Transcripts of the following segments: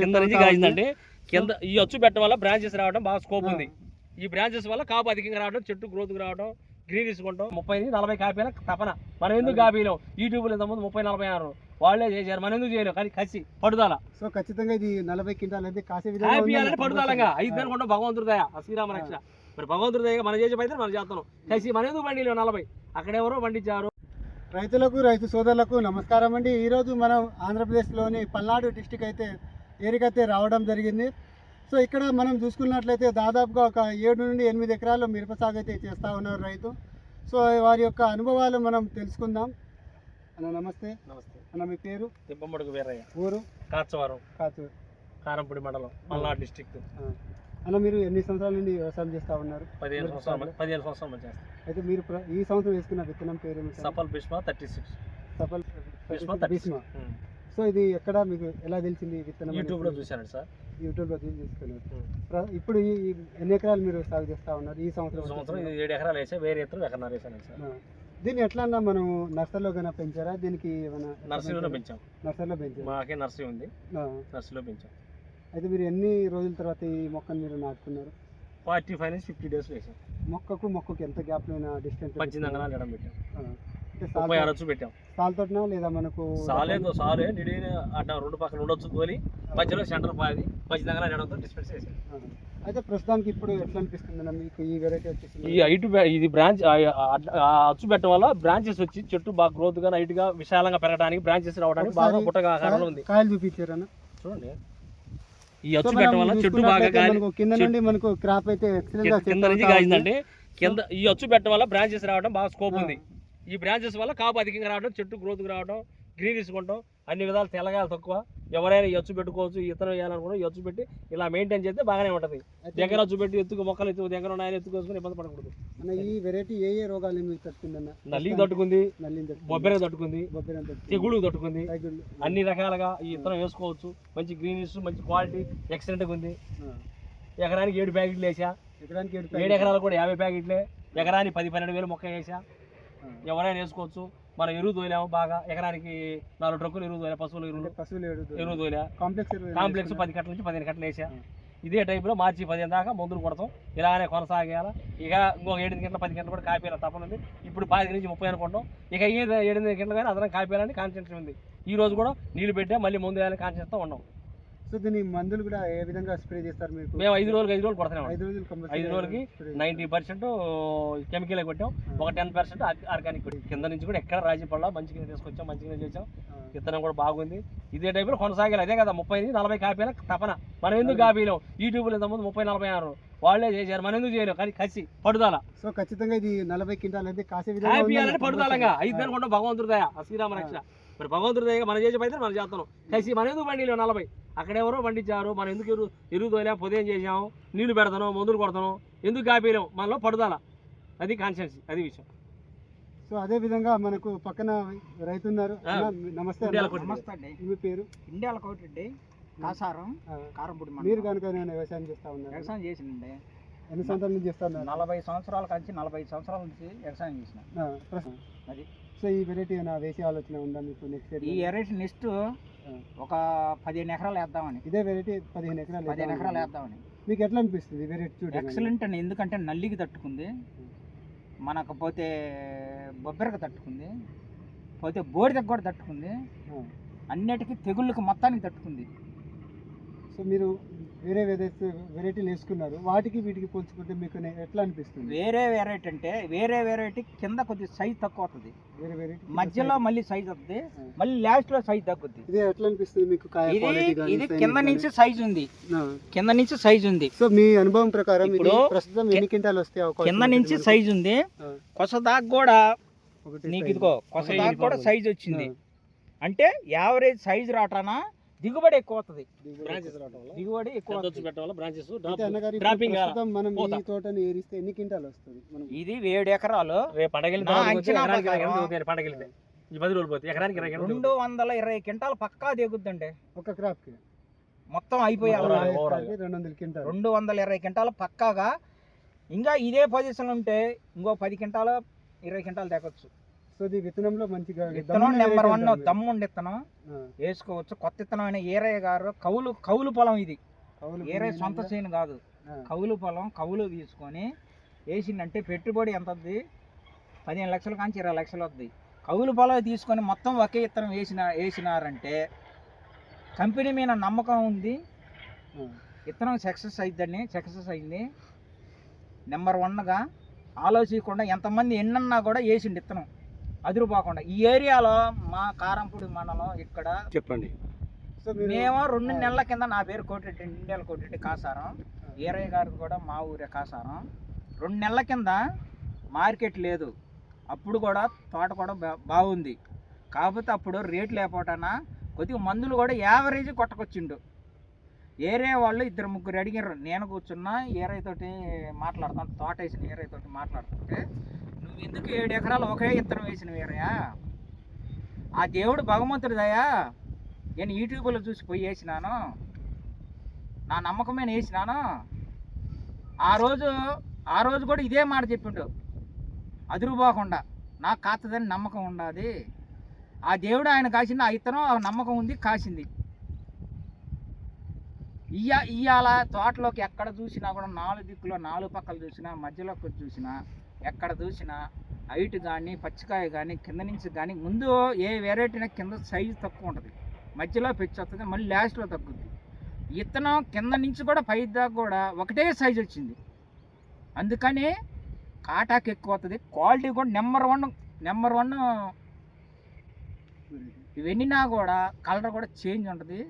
కింద నుంచి కాసిందండి. కింద ఈ అచ్చు పెట్టడం వల్ల బ్రాంచెస్ రావడం బాగా స్కోప్ ఉంది. ఈ బ్రాంచెస్ వల్ల కాపు అధికంగా రావడం, చెట్టు గ్రోత్ రావడం, గ్రీన్ తీసుకుంటాం. 30-40 కాపీల తపన. మనం ఎందుకు కాపీలో యూట్యూబ్లో ఇంతకుముందు 30-40 వాళ్ళే చేశారు, మనం ఎందుకు చేయలేం? కానీ కసి పడుదల. సో ఖచ్చితంగా ఇది 40 క్వింటాల్ అయితే కాసే కాపీయాలని పడుదలంగా 5 అనుకుంటా. భగవంతుడిదయ, శ్రీరామ రక్ష. మరి భగవంతుడిదయ మనం చేసే పైతే మనం చేస్తాం. కసి మన ఎందుకు బండిలో 40 అక్కడెవరో పండించారు. రైతులకు, రైతు సోదరులకు నమస్కారం అండి. ఈరోజు మనం ఆంధ్రప్రదేశ్లోని పల్నాడు డిస్టిక్ అయితే ఏరికైతే రావడం జరిగింది. సో ఇక్కడ మనం చూసుకున్నట్లయితే దాదాపుగా ఒక 7 నుండి 8 ఎకరాల్లో మిరప సాగు అయితే చేస్తూ ఉన్నారు రైతు. సో వారి యొక్క అనుభవాలు మనం తెలుసుకుందాం. అన్న నమస్తే. నమస్తే అన్న, మీ పేరు? తిప్పమడుగు వీరయ్య, ఊరు? కాచవరం, కారంపూడి మండలం, పల్నాడు డిస్ట్రిక్ట్. అన్న, మీరు ఎన్ని సంవత్సరాల నుండి వ్యవసాయం చేస్తూ ఉన్నారు? 15 సంవత్సరాలు చేస్తాం. అయితే మీరు ఈ సంవత్సరం వేసుకున్న విత్తనం పేరు? సఫల్ భీష్మ 36. సఫల్ భీష్మ. సో ఇది ఎక్కడ మీకు ఎలా తెలిసింది విత్తనం? యూట్యూబ్లో చూశానండి సార్. యూట్యూబ్లో తీసుకున్నారు. ఇప్పుడు ఈ ఎన్ని ఎకరాలు మీరు సాగు చేస్తూ ఉన్నారు ఈ సంవత్సరం? 7 ఎకరాలు వేసా, వేరే ఎత్తులు ఎకరన్నర వేసాను సార్. దీన్ని ఎట్లా అన్నా మనం నర్సరీలో కన్నా పెంచారా? దీనికి నర్సరీలో పెంచాం. నర్సరీలో పెంచాం. మాకే నర్సరీ ఉంది, నర్సరీలో పెంచాం. అయితే మీరు ఎన్ని రోజుల తర్వాత ఈ మొక్కను మీరు నాటుకున్నారు? 45 నుంచి 50 డేస్ వేసాం. మొక్కకు ఎంత గ్యాప్ అయినా డిస్టెన్స్? 18 అంగళాలు ఎడం పెట్టాం. 36 పెట్టాం. సాల్తోటినా లేదా మనకు? సాలే నిడిన అడ్డ 2 పక్కన ఉండొచ్చు తోలి, మధ్యలో సెంటర్ పాది 18 అంగళాలు ఎడంతో డిస్పెన్స్ వేసాం. అయితే ప్రస్తుతానికి ఇప్పుడు ఎట్లా అనిపిస్తుంది మీకు ఈ వెరైటీ వచ్చేసి? ఈ హైట్ ఇది బ్రాంచ్ అచ్చు పెట్టడం వల్ల బ్రాంచెస్ వచ్చి చెట్టు బాగా గ్రోత్ గా, హైట్ గా, విశాలంగా పెరగడానికి, బ్రాంచెస్ రావడానికి బాగా పుట్టగా ఆకారంలో ఉంది. కాయలు చూపించారన్న చూడండి. ఈ అచ్చు పెట్టడం వల్ల చెట్టు బాగా కింద నుండి మనకు క్రాప్ అయితే కింద నుంచి కాసిందండి. కింద ఈ అచ్చు పెట్టడం వల్ల బ్రాంచెస్ రావడం బాగా స్కోప్ ఉంది. ఈ బ్రాంచెస్ వల్ల కాపు అధికంగా రావడం, చెట్టు గ్రోత్ రావడం, గ్రీన్ తీసుకుంటాం. అన్ని విధాలు తెల్లగాయలు తక్కువ. ఎవరైనా ఈ అచ్చు పెట్టుకోవచ్చు. ఈ ఇతను వేయాలనుకున్నా ఈ అచ్చు పెట్టి ఇలా మెయింటైన్ చేస్తే బాగానే ఉంటుంది. దగ్గర అచ్చు పెట్టి ఎత్తుకు మొక్కలు దగ్గర ఉన్నాయని ఎత్తుకోసుకుని ఇబ్బంది పడకూడదు. ఈ వెరైటీ ఏ రోగాలు మీకు తట్టుకుందన్న? నల్లికి తట్టుకుంది, బొబ్బెరకు తట్టుకుంది, తెగుళ్ళకి తట్టుకుంది. అన్ని రకాలుగా ఈ ఇతనం వేసుకోవచ్చు. మంచి గ్రీనిష్, మంచి క్వాలిటీ, ఎక్సలెంట్గా ఉంది. ఎకరానికి 7 ప్యాకెట్లు వేసా. 7 ఎకరాలు కూడా 50 ప్యాకెట్లే. ఎకరానికి 10-12 వేలు మొక్క వేసా. ఎవరైనా వేసుకోవచ్చు. మనం ఎరువు తోలాము బాగా. ఎకరానికి 4 ట్రక్కులు ఎరువు తోలా. పశువులు ఎరువు తోలా. కాంప్లెక్స్ 10 కట్టల నుంచి 15 కట్టలు వేసా. ఇదే టైపులో మార్చి 15 దాకా మందులు కొడతాం. ఇలానే కొనసాగేయాలి. ఇక ఇంకొక 7 గంటల 10 గంటలు కూడా కాపేయాలి తప్పనుంది. ఇప్పుడు 10 నుంచి 30 అనుకుంటాం. ఇక 7 గంటలు కానీ అదనం కాపేయాలని కాన్సెంట్రేషన్ ఉంది. ఈ రోజు కూడా నీళ్లు పెట్టా, మళ్ళీ మందు వేయాలని కాన్సెప్ట్తో ఉన్నాం. సో దీని మందులు కూడా ఏ విధంగా స్ప్రే చేస్తారు మీకు? మేము 5 రోజులు కొడతాం. 5 రోజులకి 90% కెమికల్ కొట్టాం, ఒక 10% ఆర్గానిక్ కొట్టాం. కింద నుంచి కూడా ఎక్కడ రాజీ పడలా, మంచిగా తీసుకొచ్చాం, మంచిగా చేసాం. విత్తనం కూడా బాగుంది. ఇదే టైపులో కొనసాగాలి. అదే కదా 30-40 కాపీల తపన. మనం ఎందుకు కాపీలో యూట్యూబ్లో ఇంతకుముందు 30-40 వాళ్ళే చేశారు, మనం ఎందుకు చేయలేం? కానీ కసి పడుదల. సో ఖచ్చితంగా ఇది 40 క్వింటాల్ అయితే కాపీయాలని పడుదలంగా 5 అనుకుంటా. భగవంతుడిదయ, శ్రీరామ రక్ష. మరి భగవంతుడిదయ మనం చేసే పైతే మనం చేస్తాం. కసి మన ఎందుకు బండిలో 40 అక్కడెవరో పండించారు, మనం ఎందుకు ఎరువు తోలే, పొదేం చేసాము, నీళ్లు పెడతాను, మందులు కొడతాను, ఎందుకు కాపీలేం? మనలో పడుదల. అది కాన్షియన్సీ, అది విషయం. సో అదే విధంగా మనకు పక్కన రైతు ఉన్నారు. నమస్తే. మీ పేరు? ఇండియాల కోటిరెడ్డి, కాసారం, కారంపూడి. మీరు కనుక వ్యవసాయం చేస్తా ఉన్నారు? వ్యవసాయం చేసిండే. ఎన్ని సంవత్సరాల నుంచి చేస్తా ఉన్నారు? 40 సంవత్సరాల నుంచి 45 సంవత్సరాల నుంచి వ్యవసాయం చేసిన. అది. సో ఈ వెరైటీ వేసే ఆలోచన ఉందా మీకు? నెక్స్ట్ ఈ వెరైటీ నెక్స్ట్ ఒక 15 ఎకరాలు వేద్దామని. ఇదే వెరైటీ 15 ఎకరాలు వేద్దామని. మీకు ఎట్లా అనిపిస్తుంది వెరైటీ? చూడండి, ఎక్సలెంట్ అండి. ఎందుకంటే నల్లికి తట్టుకుంది, మనకు పోతే బొబ్బెరకు తట్టుకుంది, పోతే బోడిదకు కూడా తట్టుకుంది, అన్నిటికీ తెగుళ్ళకి మొత్తానికి తట్టుకుంది. సో మీరు వేరే వెరైటీలు వేసుకున్నారు, వాటికి వీటికి పోల్చుకుంటే మీకు ఎట్లా అనిపిస్తుంది? వేరే వెరైటీ అంటే వేరే వెరైటీ కింద కొద్దిగా సైజ్ తక్కువ అవుతుంది, వేరే వెరైటీ మధ్యలో మళ్ళీ సైజ్ వస్తుంది, మళ్ళీ లాస్ట్ లో సైజ్ తగ్గుద్ది. ఇది ఎట్లా అనిపిస్తుంది మీకు? ఇది కింద నుంచి సైజ్ ఉంది, కింద నుంచి సైజ్ ఉంది. సో మీ అనుభవం ప్రకారం ప్రస్తుతం ఎన్ని క్వింటాలు వస్తే? కింద నుంచి సైజ్ ఉంది, కొసదాకా కూడా నీకు ఇదిగో కొసదాకా కూడా సైజ్ వచ్చింది. అంటే యావరేజ్ సైజ్ రావటానా దిగుబడి ఎక్కువ అవుతుంది. దిగుబడి ఎక్కువ. ఎన్ని క్వింటాలు వస్తుంది? ఇది 7 ఎకరాలు. 220 క్వింటాలు పక్కా దిగుద్దండి ఒక క్రాప్ కి. మొత్తం అయిపోయాలి 220 క్వింటాలు పక్కాగా. ఇంకా ఇదే పొజిషన్ ఉంటే ఇంకో 10 క్వింటాలు 20 క్వింటాలు తగ్గొచ్చు. సో ఇది విత్తనంలో మంచిగా విత్తనం నెంబర్ 1 దమ్ముండి విత్తనం వేసుకోవచ్చు. కొత్త విత్తనం అయిన ఈరయ్య గారు కౌలు పొలం ఇది, ఈరయ్య సొంత చేను కాదు, కౌలు పొలం. కౌలు తీసుకొని వేసిందంటే పెట్టుబడి ఎంత వద్ది? 15 లక్షల కాంచి 20 లక్షలు వద్ది. కౌలు పొలం తీసుకొని మొత్తం ఒకే విత్తనం వేసినారంటే కంపెనీ మీద నమ్మకం ఉంది, విత్తనం సక్సెస్ అయింది. నెంబర్ 1గా ఆలోచించకుండా ఎంతమంది ఎన్నన్నా కూడా వేసిండు విత్తనం అదిరిపోకుండా. ఈ ఏరియాలో మా కారంపూడి మండలం ఇక్కడ చెప్పండి. మేము 2 నెలల కింద, నా పేరు కోటిరెడ్డి, ఇండియాల కోటిరెడ్డి కాసారం, ఈరయ్య గారికి కూడా మా ఊరే కాసారం. 2 నెలల కింద మార్కెట్ లేదు, అప్పుడు కూడా తోట కూడా బాగుంది. కాకపోతే అప్పుడు రేట్లు లేకపోవటాన కొద్దిగా మందులు కూడా యావరేజ్ కొట్టకొచ్చిండు. ఏరియా వాళ్ళు 2-3 అడిగారు. నేను కూర్చున్నా ఏరైతోటి మాట్లాడుతాను, తోట వేసిన ఏరైతోటి మాట్లాడుతుంటే, నువ్వు ఎందుకు 7 ఎకరాలు ఒకే విత్తనం వేసిన ఏరయ్యా? ఆ దేవుడు భగవంతుడిదయా, నేను యూట్యూబ్లో చూసి పోయి వేసినాను, నా నమ్మకమైన వేసినాను. ఆ రోజు కూడా ఇదే మాట చెప్పిండు, అదురుపోకుండా నాకు కాస్తదని నమ్మకం ఉండాది. ఆ దేవుడు ఆయన కాసింది, ఆ విత్తనం ఆ నమ్మకం ఉంది, కాసింది. ఇవాళ తోటలోకి ఎక్కడ చూసినా కూడా 4 దిక్కులో 4 పక్కలు చూసినా, మధ్యలోకి చూసినా, ఎక్కడ చూసినా హైట్ కానీ పచ్చికాయ కానీ కింద నుంచి కానీ, ముందు ఏ వెరైటీనా కింద సైజు తక్కువ ఉంటుంది, మధ్యలో పెంచి వస్తుంది, మళ్ళీ లాస్ట్లో తగ్గుద్ది. విత్తనం కింద నుంచి కూడా పై దాకా కూడా ఒకటే సైజు వచ్చింది. అందుకని కాటాకి ఎక్కువ అవుతుంది, క్వాలిటీ కూడా నెంబర్ వన్. ఇవన్నీనా కూడా కలర్ కూడా చేంజ్ ఉంటుంది.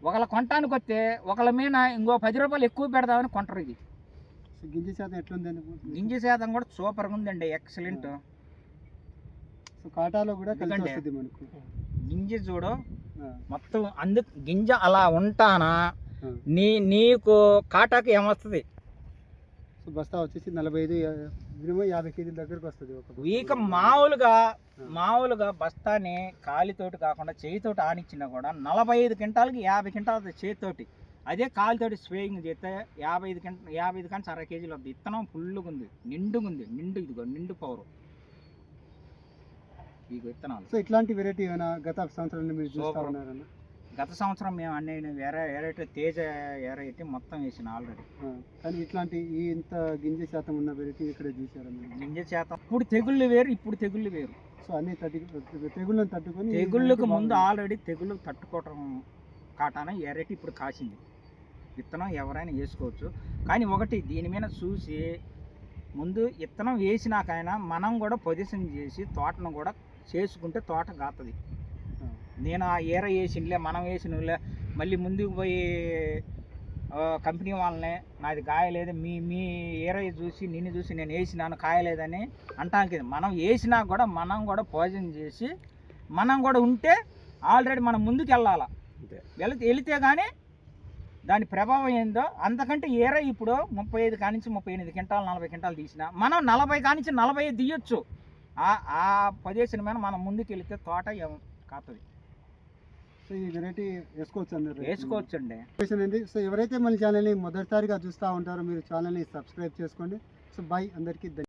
ఒకళ్ళ కొనటానికి వస్తే ఒకళ్ళ మీద ఇంకో 10 రూపాయలు ఎక్కువ పెడదామని కొంటారు. ఇది గింజ శాతం ఎట్లుందండి? గింజ శాతం కూడా సూపర్గా ఉందండి, ఎక్సలెంట్. కాటాలో కూడా కలిసి వస్తుంది మనకు. గింజ చూడు మొత్తం, గింజ అలా ఉంటానా నీకు కాటాకి ఏమొస్తుంది? బస్తా వచ్చేసి 45-50 కేజీల దగ్గరకు వస్తుంది. వీక మామూలుగా బస్తాని కాలితోటి కాకుండా చేయితోటి ఆనిచ్చినా కూడా 45 క్వింటాలకి 50 క్వింటాలు చేతితోటి. అదే కాలితోటి స్ప్రేయింగ్ చేస్తే 55 కానీ 60 కేజీలు వద్దు. విత్తనం ఫుల్గా ఉంది, నిండు పవర్ ఈ విత్తనాలు. సో ఇట్లాంటి వెరైటీ ఏమైనా గత సంవత్సరంలో మీరు చూస్తూ ఉన్నారన్న? గత సంవత్సరం మేము అన్ని వెరైటీ తేజ వెరైటీ మొత్తం వేసిన ఆల్రెడీ. కానీ ఇట్లాంటి ఇంత గింజ శాతం ఉన్న వెరైటీ ఇక్కడ చూసారా? గింజ శాతం ఇప్పుడు తెగుళ్ళు వేరు. సో అన్ని తెగుళ్ళని తట్టుకొని, తెగుళ్ళకు ముందు ఆల్రెడీ తెగుళ్ళు తట్టుకోవటం కాటాన వెరైటీ ఇప్పుడు కాసింది. విత్తనం ఎవరైనా వేసుకోవచ్చు. కానీ ఒకటి దీని మీద చూసి ముందు విత్తనం వేసినాకైనా మనం కూడా పొజిషన్ చేసి తోటను కూడా చేసుకుంటే తోట కాస్తుంది. నేను ఆ ఏర వేసినలే, మనం వేసినలే, మళ్ళీ ముందుకు పోయి కంపెనీ వాళ్ళనే నాది కాయలేదు, మీ ఏర చూసి నిన్ను చూసి నేను వేసినాను కాయలేదని అంటానికి. మనం వేసినా కూడా మనం కూడా పొజిషన్ చేసి మనం కూడా ఉంటే ఆల్రెడీ మనం ముందుకు వెళ్ళాలి. వెళితే కానీ దాని ప్రభావం ఏందో. అంతకంటే ఏరే ఇప్పుడు 35 కానించి 38 క్వింటాలు 40 క్వింటాలు తీసినా మనం 40 కానించి 45 తీయొచ్చు. ఆ పొజిషన్ మీద మనం ముందుకు వెళితే తోట కాస్తుంది. సో ఈ వెరైటీ వేసుకోవచ్చండి. సో ఎవరైతే మన ఛానల్ని మొదటిసారిగా చూస్తూ ఉంటారో మీరు ఛానల్ని సబ్స్క్రైబ్ చేసుకోండి. సో బాయ్ అందరికీ.